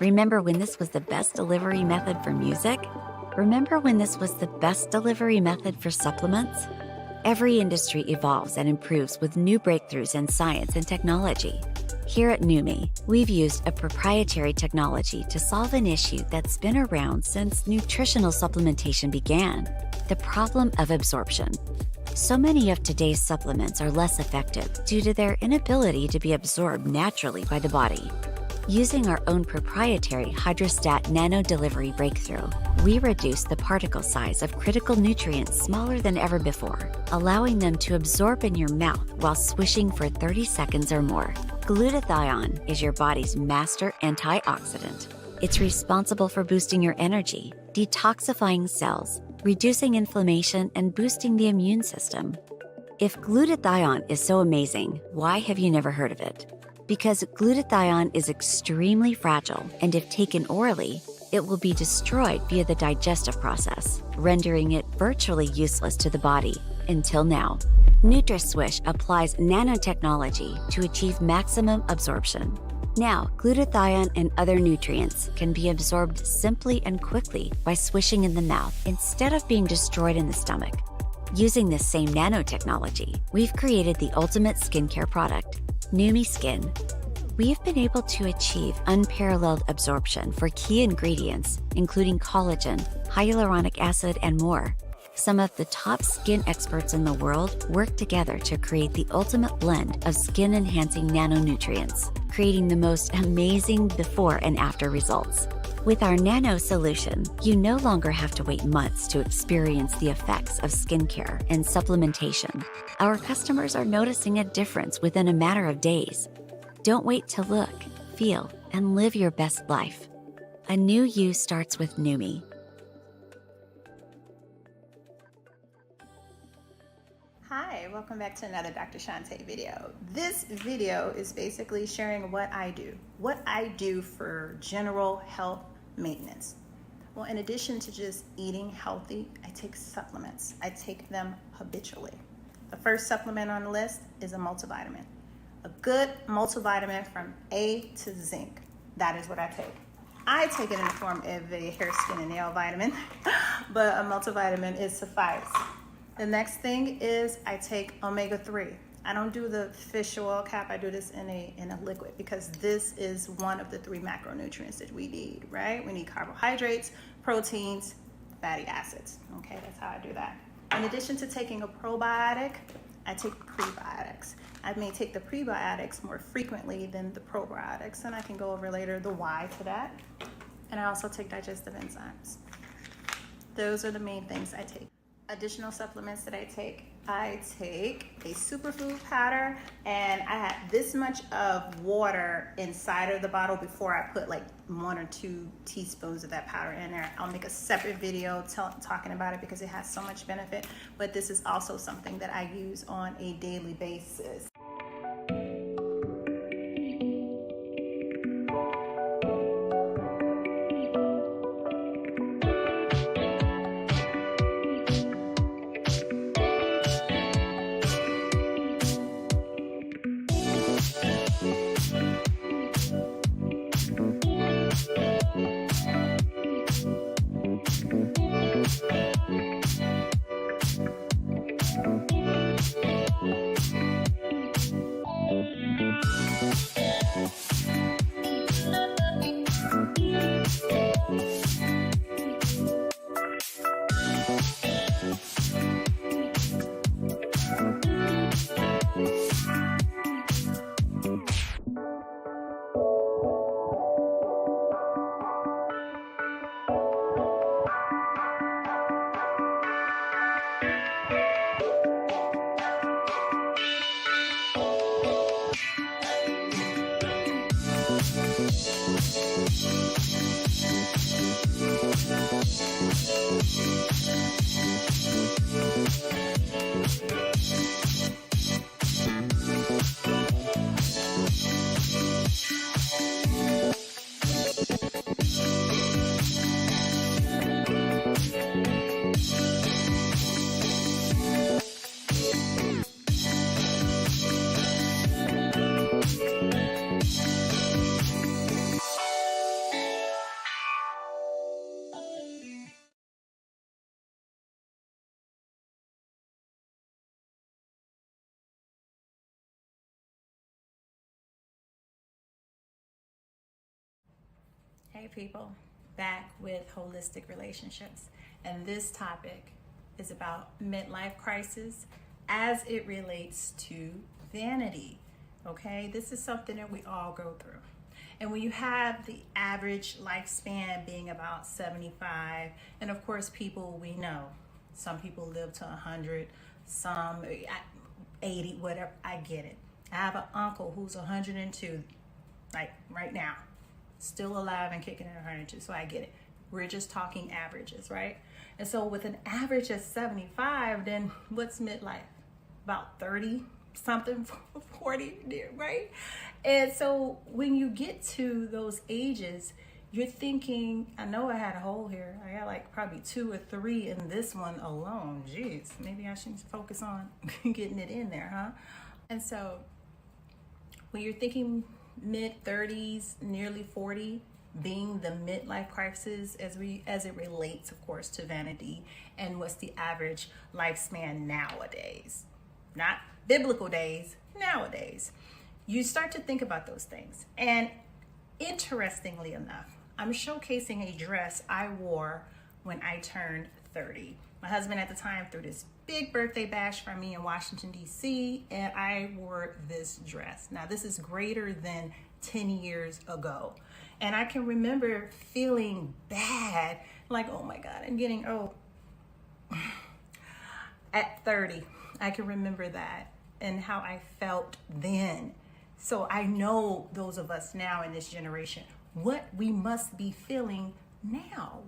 Remember when this was the best delivery method for music? Remember when this was the best delivery method for supplements? Every industry evolves and improves with new breakthroughs in science and technology. Here at Numi, we've used a proprietary technology to solve an issue that's been around since nutritional supplementation began: the problem of absorption. So many of today's supplements are less effective due to their inability to be absorbed naturally by the body. Using our own proprietary hydrostat nano delivery breakthrough, we reduce the particle size of critical nutrients smaller than ever before, allowing them to absorb in your mouth while swishing for 30 seconds or more. Glutathione is your body's master antioxidant. It's responsible for boosting your energy, detoxifying cells, reducing inflammation, and boosting the immune system. If glutathione is so amazing, why have you never heard of it? Because glutathione is extremely fragile, and if taken orally, it will be destroyed via the digestive process, rendering it virtually useless to the body. Until now, NutraSwish applies nanotechnology to achieve maximum absorption. Now, glutathione and other nutrients can be absorbed simply and quickly by swishing in the mouth instead of being destroyed in the stomach. Using this same nanotechnology, we've created the ultimate skincare product, Numi Skin. We've been able to achieve unparalleled absorption for key ingredients, including collagen, hyaluronic acid, and more. Some of the top skin experts in the world work together to create the ultimate blend of skin-enhancing nanonutrients, creating the most amazing before and after results. With our nano solution, you no longer have to wait months to experience the effects of skincare and supplementation. Our customers are noticing a difference within a matter of days. Don't wait to look, feel, and live your best life. A new you starts with Numi. Hi, welcome back to another Dr. Shanté video. This video is basically sharing what I do for general health maintenance. Well, in addition to just eating healthy, I take supplements. I take them habitually. The first supplement on the list is a multivitamin. A good multivitamin from A to zinc. That is what I take. I take it in the form of a hair, skin, and nail vitamin, but a multivitamin is suffice. The next thing is I take omega-3. I don't do the fish oil cap. I do this in a liquid because this is one of the 3 macronutrients that we need, right? We need carbohydrates, proteins, fatty acids. Okay, that's how I do that. In addition to taking a probiotic, I take prebiotics. I may take the prebiotics more frequently than the probiotics, and I can go over later the why to that. And I also take digestive enzymes. Those are the main things I take. Additional supplements that I take a superfood powder, and I have this much of water inside of the bottle before I put like 1 or 2 teaspoons of that powder in there. I'll make a separate video talking about it because it has so much benefit, but this is also something that I use on a daily basis. Hey people, back with holistic relationships, and this topic is about midlife crisis as it relates to vanity. Okay, this is something that we all go through. And when you have the average lifespan being about 75, and of course, people we know, some people live to 100, some 80, whatever, I get it. I have an uncle who's 102, like right now, still alive and kicking at 102, so I get it. We're just talking averages, right? And so with an average of 75, then what's midlife? About 30 something, 40, right? And so when you get to those ages, you're thinking, I know I had a hole here. I got like probably 2 or 3 in this one alone. Jeez, maybe I should focus on getting it in there, huh? And so when you're thinking mid 30s, nearly 40, being the midlife crisis as it relates, of course, to vanity and what's the average lifespan nowadays, not biblical days, nowadays, you start to think about those things. And interestingly enough, I'm showcasing a dress I wore when I turned 30. My husband at the time threw this big birthday bash for me in Washington, D.C., and I wore this dress. Now, this is greater than 10 years ago. And I can remember feeling bad, like, oh my God, I'm getting old. At 30, I can remember that and how I felt then. So I know those of us now in this generation, what we must be feeling now.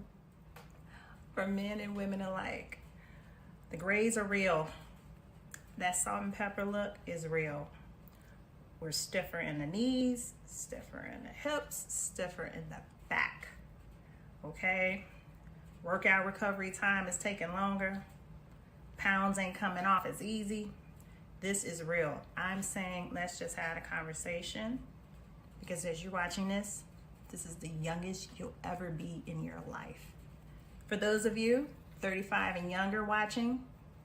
For men and women alike, the grays are real. That salt and pepper look is real. We're stiffer in the knees, stiffer in the hips, stiffer in the back. Okay? Workout recovery time is taking longer. Pounds ain't coming off as easy. This is real. I'm saying let's just have a conversation, because as you're watching this, this is the youngest you'll ever be in your life. For those of you 35 and younger watching,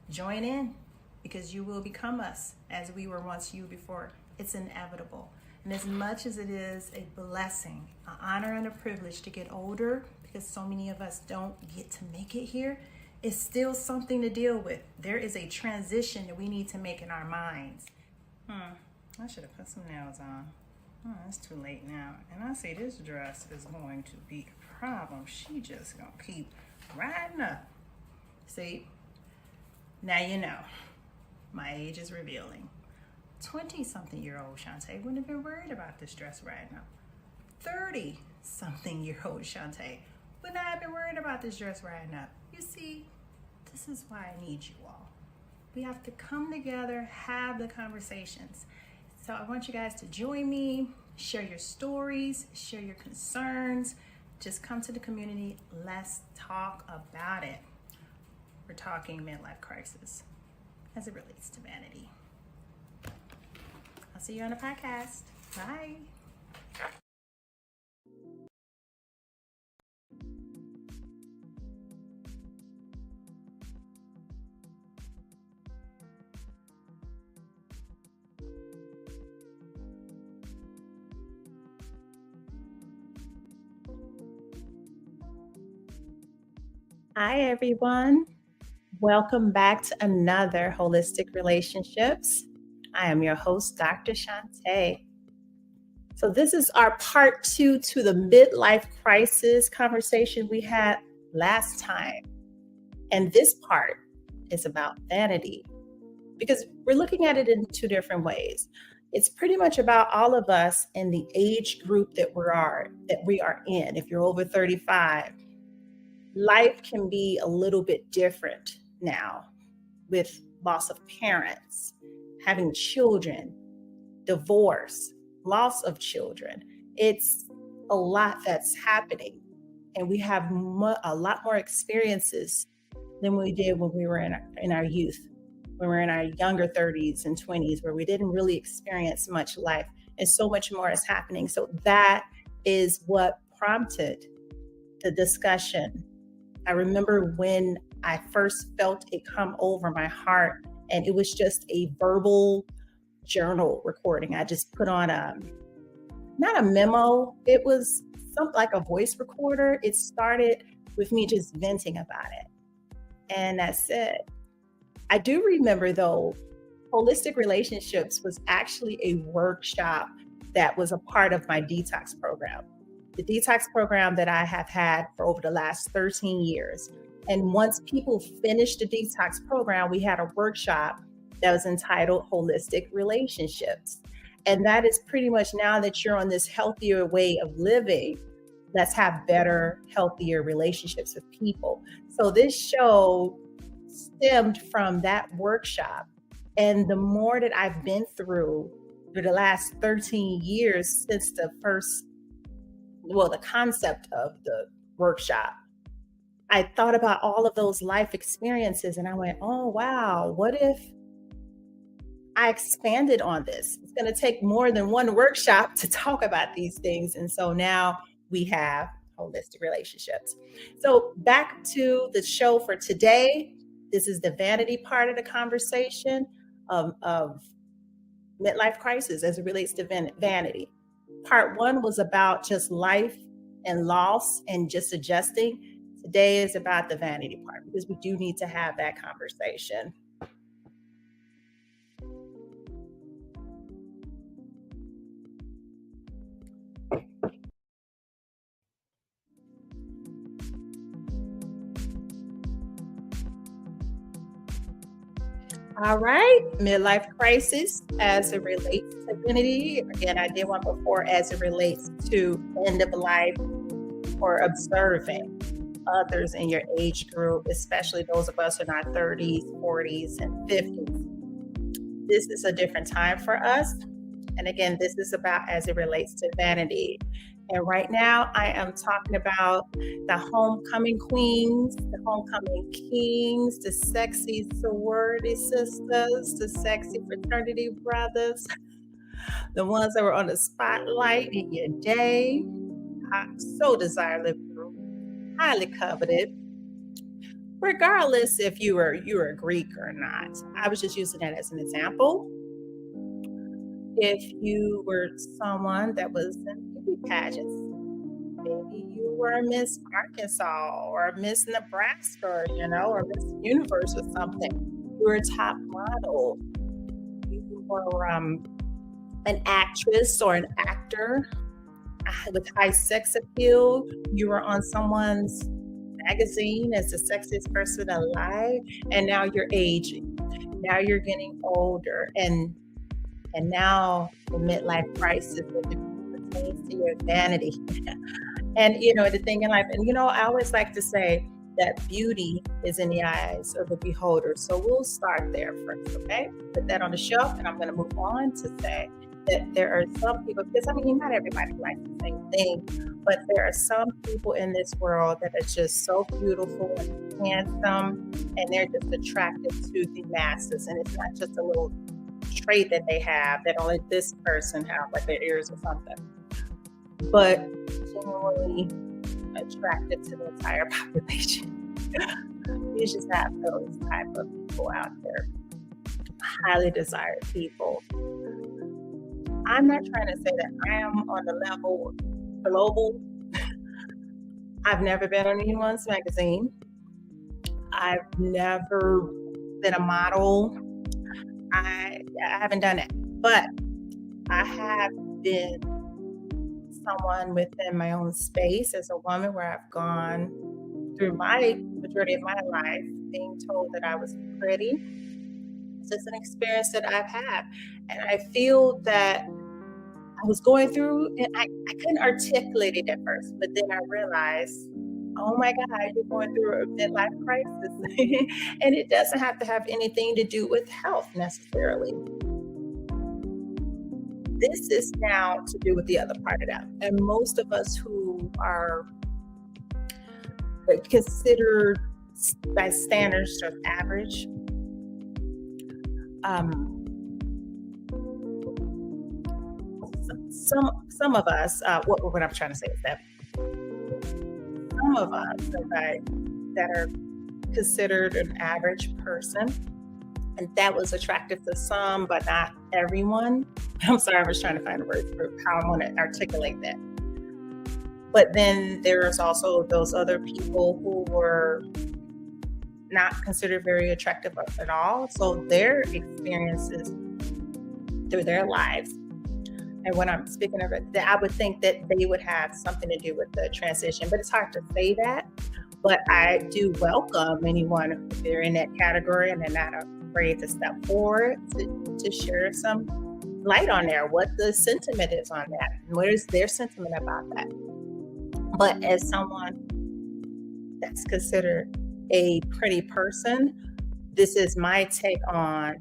join in, because you will become us as we were once you before. It's inevitable. And as much as it is a blessing, an honor and a privilege to get older, because so many of us don't get to make it here, it's still something to deal with. There is a transition that we need to make in our minds. I should have put some nails on. It's too late now. And I see this dress is going to be a problem. She just gonna keep riding up. See, now you know. My age is revealing. 20-something-year-old Shanté wouldn't have been worried about this dress right now. 30-something-year-old Shanté would not have been worried about this dress right now. You see, this is why I need you all. We have to come together, have the conversations. So I want you guys to join me, share your stories, share your concerns. Just come to the community. Let's talk about it. We're talking midlife crisis as it relates to vanity. I'll see you on the podcast. Bye. Hi, everyone. Welcome back to another Holistic Relationships. I am your host, Dr. Shanté. So this is our part 2 to the midlife crisis conversation we had last time. And this part is about vanity, because we're looking at it in 2 different ways. It's pretty much about all of us in the age group that we are in. If you're over 35, life can be a little bit different now, with loss of parents, having children, divorce, loss of children. It's a lot that's happening, and we have a lot more experiences than we did when we were in our youth, when we were in our younger 30s and 20s, where we didn't really experience much life, and so much more is happening. So that is what prompted the discussion. I remember when I first felt it come over my heart, and it was just a verbal journal recording. I just put on not a memo. It was something like a voice recorder. It started with me just venting about it. And that's it. I do remember though, holistic relationships was actually a workshop that was a part of my detox program. The detox program that I have had for over the last 13 years. And once people finished the detox program, we had a workshop that was entitled Holistic Relationships. And that is pretty much, now that you're on this healthier way of living, let's have better, healthier relationships with people. So this show stemmed from that workshop. And the more that I've been through the last 13 years since the concept of the workshop, I thought about all of those life experiences and I went, oh, wow, what if I expanded on this? It's going to take more than one workshop to talk about these things. And so now we have holistic relationships. So back to the show for today. This is the vanity part of the conversation of midlife crisis as it relates to vanity. Part one was about just life and loss and just adjusting. Today is about the vanity part because we do need to have that conversation. All right, midlife crisis as it relates to vanity. Again, I did one before as it relates to end of life or observing others in your age group, especially those of us in our 30s, 40s, and 50s. This is a different time for us. And again, this is about as it relates to vanity. And right now, I am talking about the homecoming queens, the homecoming kings, the sexy sorority sisters, the sexy fraternity brothers, the ones that were on the spotlight in your day. So desirable, highly coveted, regardless if you were a Greek or not. I was just using that as an example. If you were someone that was in beauty pageants, maybe you were Miss Arkansas or Miss Nebraska, or Miss Universe or something. You were a top model. You were an actress or an actor with high sex appeal. You were on someone's magazine as the sexiest person alive, and now you're aging. Now you're getting older, and now the midlife crisis as it pertains to your vanity. And the thing in life, and I always like to say that beauty is in the eyes of the beholder. So we'll start there first, okay? Put that on the shelf, and I'm going to move on to say that there are some people, because not everybody likes the same thing, but there are some people in this world that are just so beautiful and handsome, and they're just attractive to the masses. And it's not just a little trait that they have that only this person have, like their ears or something, but genuinely attractive to the entire population. You just have those type of people out there, highly desired people. I'm not trying to say that I am on the level global. I've never been on anyone's magazine. I've never been a model. I haven't done it, but I have been someone within my own space as a woman where I've gone through my majority of my life being told that I was pretty. It's just an experience that I've had. And I feel that I was going through, and I couldn't articulate it at first, but then I realized, oh my God, you're going through a midlife crisis. And it doesn't have to have anything to do with health necessarily. This is now to do with the other part of that. And most of us who are considered by standards of average, some of us, what I'm trying to say is that some of us that are considered an average person, And that was attractive to some, but not everyone. I'm sorry, I was trying to find a word for how I want to articulate that. But then there's also those other people who were not considered very attractive at all. So their experiences through their lives, and when I'm speaking of it, I would think that they would have something to do with the transition, but it's hard to say that. But I do welcome anyone if they're in that category and they're not afraid to step forward to share some light on there, what the sentiment is on that, and what is their sentiment about that. But as someone that's considered a pretty person, this is my take on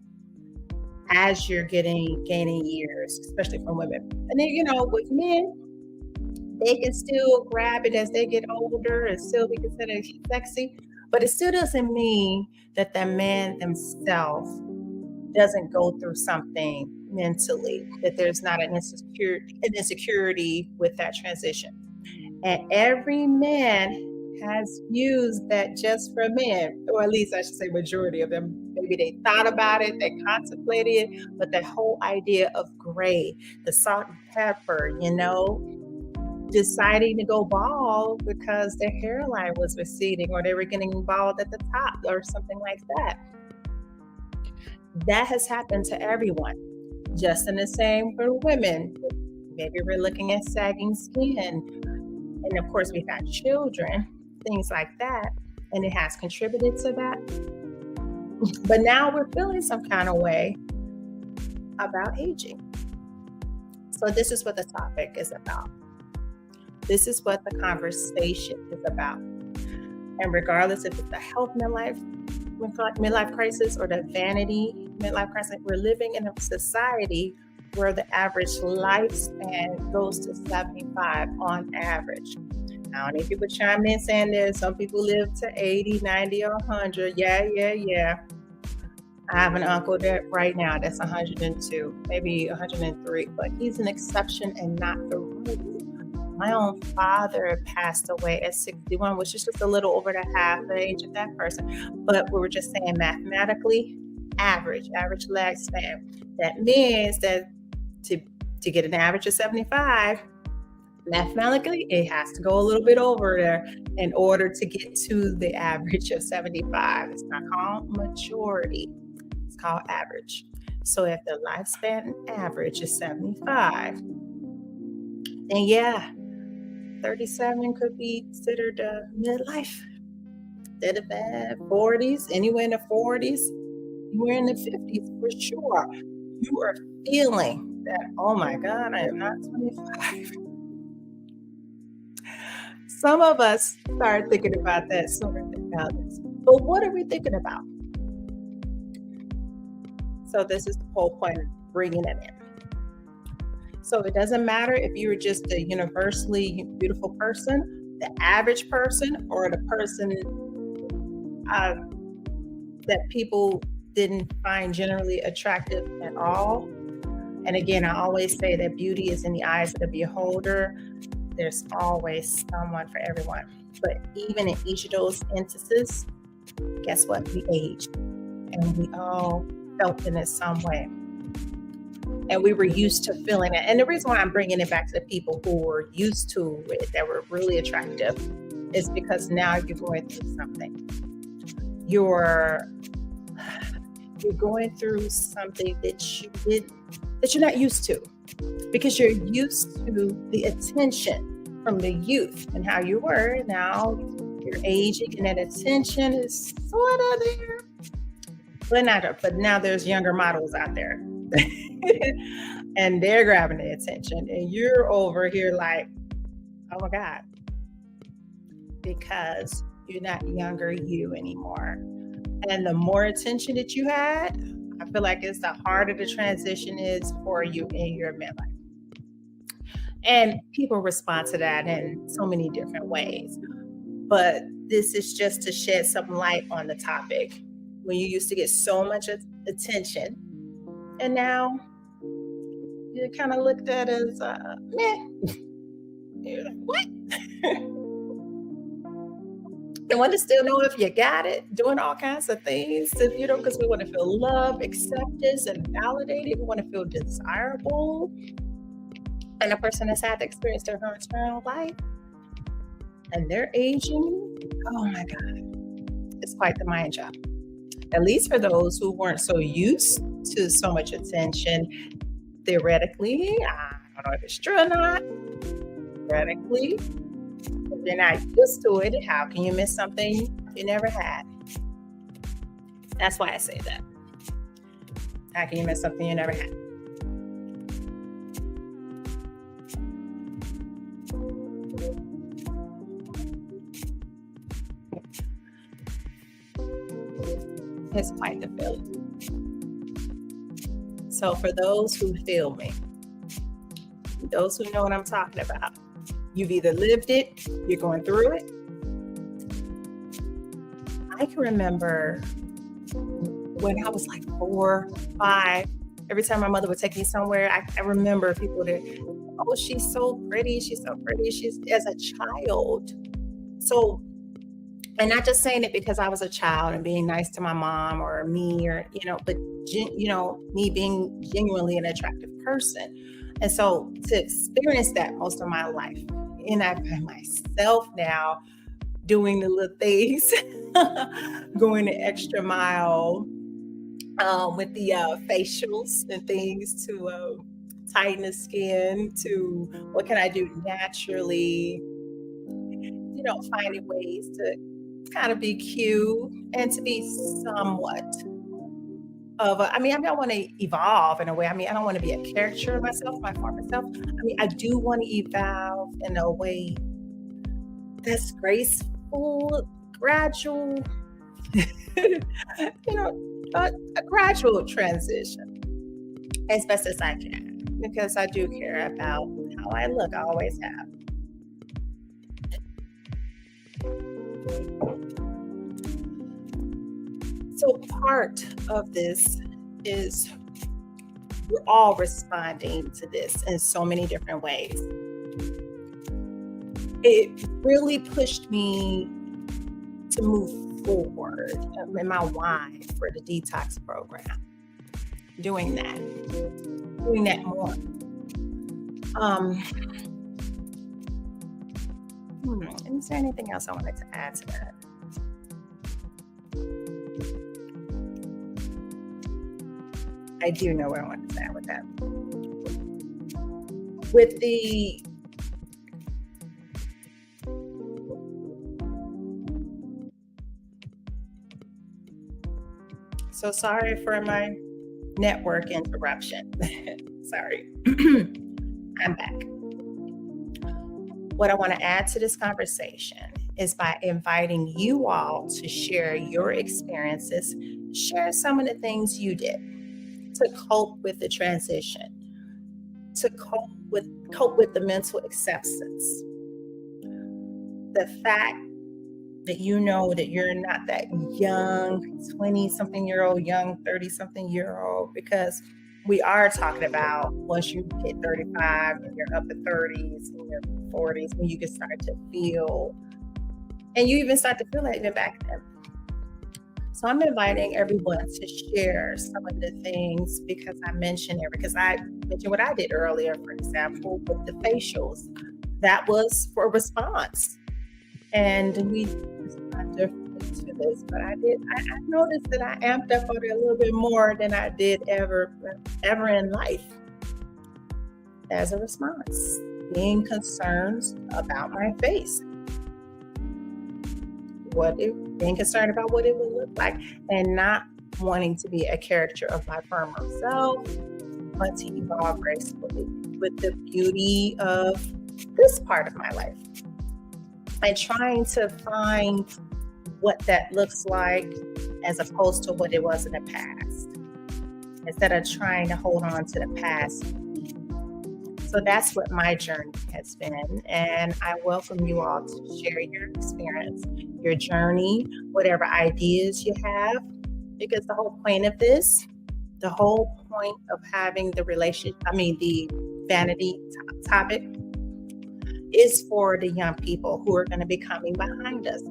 as you're gaining years, especially from women. And then, with men, they can still grab it as they get older and still be considered sexy, but it still doesn't mean that the man themselves doesn't go through something mentally, that there's not an insecurity with that transition. And every man has used that just for men, or at least I should say majority of them. Maybe they thought about it, they contemplated it, but that whole idea of gray, the salt and pepper, deciding to go bald because their hairline was receding or they were getting bald at the top or something like that. That has happened to everyone, just in the same for women. Maybe we're looking at sagging skin. And of course, we've had children, things like that, and it has contributed to that. But now we're feeling some kind of way about aging. So this is what the topic is about. This is what the conversation is about. And regardless if it's the health midlife crisis or the vanity midlife crisis, we're living in a society where the average lifespan goes to 75 on average. Now, any people chime in saying that some people live to 80, 90, or 100. Yeah. I have an uncle that right now that's 102, maybe 103, but he's an exception and not the rule. My own father passed away at 61, which is just a little over the half the age of that person. But we were just saying mathematically, average lifespan. That means that to get an average of 75, mathematically, it has to go a little bit over there in order to get to the average of 75. It's not called majority, it's called average. So if the lifespan average is 75, then yeah, 37 could be considered midlife. Then the 40s, anywhere in the 40s, anywhere in the 50s for sure. You are feeling that, oh my God, I am not 25. Some of us start thinking about that sooner than others. But what are we thinking about? So this is the whole point of bringing it in. So it doesn't matter if you're just a universally beautiful person, the average person, or the person that people didn't find generally attractive at all. And again, I always say that beauty is in the eyes of the beholder. There's always someone for everyone. But even in each of those instances, guess what? We aged. And we all felt in it some way. And we were used to feeling it. And the reason why I'm bringing it back to the people who were used to it, that were really attractive, is because now you're going through something. You're going through something that you're not used to, because you're used to the attention from the youth and how you were. Now you're aging, and that attention is sort of there, but now there's younger models out there. And they're grabbing the attention, and you're over here like, oh my God, because you're not younger you anymore. And the more attention that you had, I feel like it's the harder the transition is for you in your midlife. And people respond to that in so many different ways. But this is just to shed some light on the topic. When you used to get so much attention, and now you're kind of looked at as meh. You're like, what? I want to still know if you got it, doing all kinds of things, because we want to feel love, acceptance, and validated. We want to feel desirable. And a person has had the experience their whole entire life, and they're aging. Oh my God, it's quite the mind job. At least for those who weren't so used to so much attention, theoretically, I don't know if it's true or not, theoretically, if you're not used to it, how can you miss something you never had? That's why I say that. How can you miss something you never had? It's quite the feeling. So for those who feel me, those who know what I'm talking about, you've either lived it, you're going through it. I can remember when I was like 4, 5, every time my mother would take me somewhere, I remember people that, oh, she's so pretty, she's as a child. So, and not just saying it because I was a child and being nice to my mom or me or, but, me being genuinely an attractive person. And so to experience that most of my life, and I find myself now doing the little things, going the extra mile with the facials and things to tighten the skin, to what can I do naturally, finding ways to kind of be cute and to be somewhat of I want to evolve in a way. I don't want to be a caricature of myself, my former self. I do want to evolve in a way that's graceful, gradual, a gradual transition as best as I can, because I do care about how I look. I always have. So part of this is we're all responding to this in so many different ways. It really pushed me to move forward in my why for the detox program. Doing that more. Is there anything else I wanted to add to that? I do know where I want to say with that. With the so sorry for my network interruption. Sorry. I'm back. What I want to add to this conversation is by inviting you all to share your experiences, share some of the things you did to cope with the transition, to cope with the mental acceptance. The fact that that you're not that young 20-something-year-old, young 30-something-year-old, because we are talking about once you hit 35 and you're upper 30s and your 40s, when you can start to feel, and you even start to feel that even back then. So I'm inviting everyone to share some of the things, because I mentioned what I did earlier, for example, with the facials. That was for response. And we respond differently to this, but I noticed that I amped up on it a little bit more than I did ever in life as a response, being concerned about my face, being concerned about what it would look like, and not wanting to be a caricature of my former self, but to evolve gracefully with the beauty of this part of my life, and trying to find what that looks like as opposed to what it was in the past, instead of trying to hold on to the past. So that's what my journey has been. And I welcome you all to share your experience, your journey, whatever ideas you have, because the whole point of this, the whole point of having the vanity topic is for the young people who are going to be coming behind us.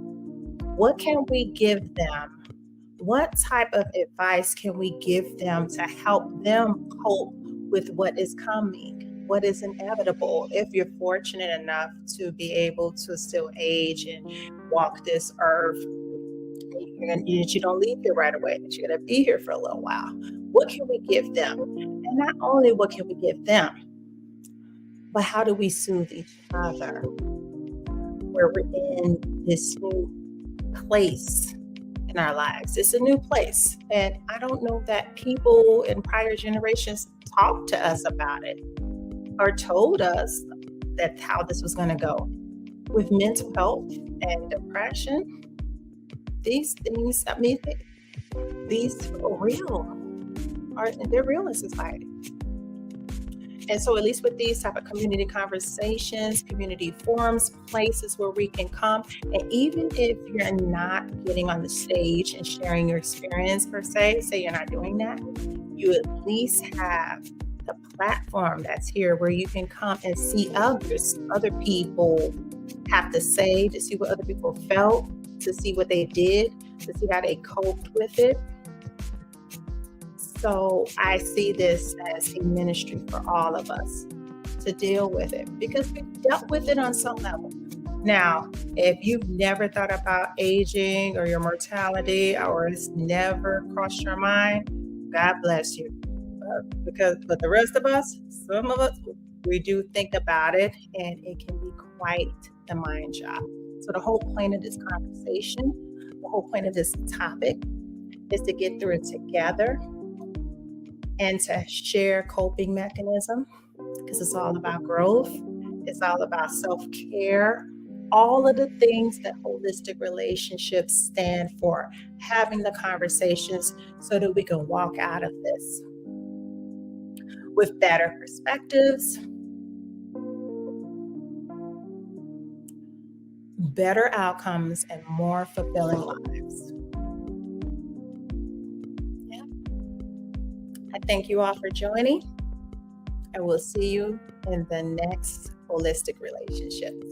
What can we give them? What type of advice can we give them to help them cope with what is coming, what is inevitable? If you're fortunate enough to be able to still age and walk this earth, and you don't leave here right away, that you're going to be here for a little while. What can we give them? And not only what can we give them, but how do we soothe each other where we're in this new place in our lives? It's a new place. And I don't know that people in prior generations talked to us about it or told us that how this was going to go. With mental health and depression, these things, I mean, these are real. They're real in society. And so at least with these type of community conversations, community forums, places where we can come, and even if you're not getting on the stage and sharing your experience per se, say you're not doing that, you at least have the platform that's here where you can come and see other people have to say, to see what other people felt, to see what they did, to see how they coped with it. So I see this as a ministry for all of us to deal with it because we've dealt with it on some level. Now, if you've never thought about aging or your mortality, or it's never crossed your mind, God bless you. But the rest of us, some of us, we do think about it, and it can be quite the mind job. So the whole point of this conversation, the whole point of this topic is to get through it together and to share coping mechanism, because it's all about growth. It's all about self-care, all of the things that holistic relationships stand for, having the conversations so that we can walk out of this with better perspectives, better outcomes, and more fulfilling lives. I thank you all for joining, and we'll see you in the next Holistic Relationships.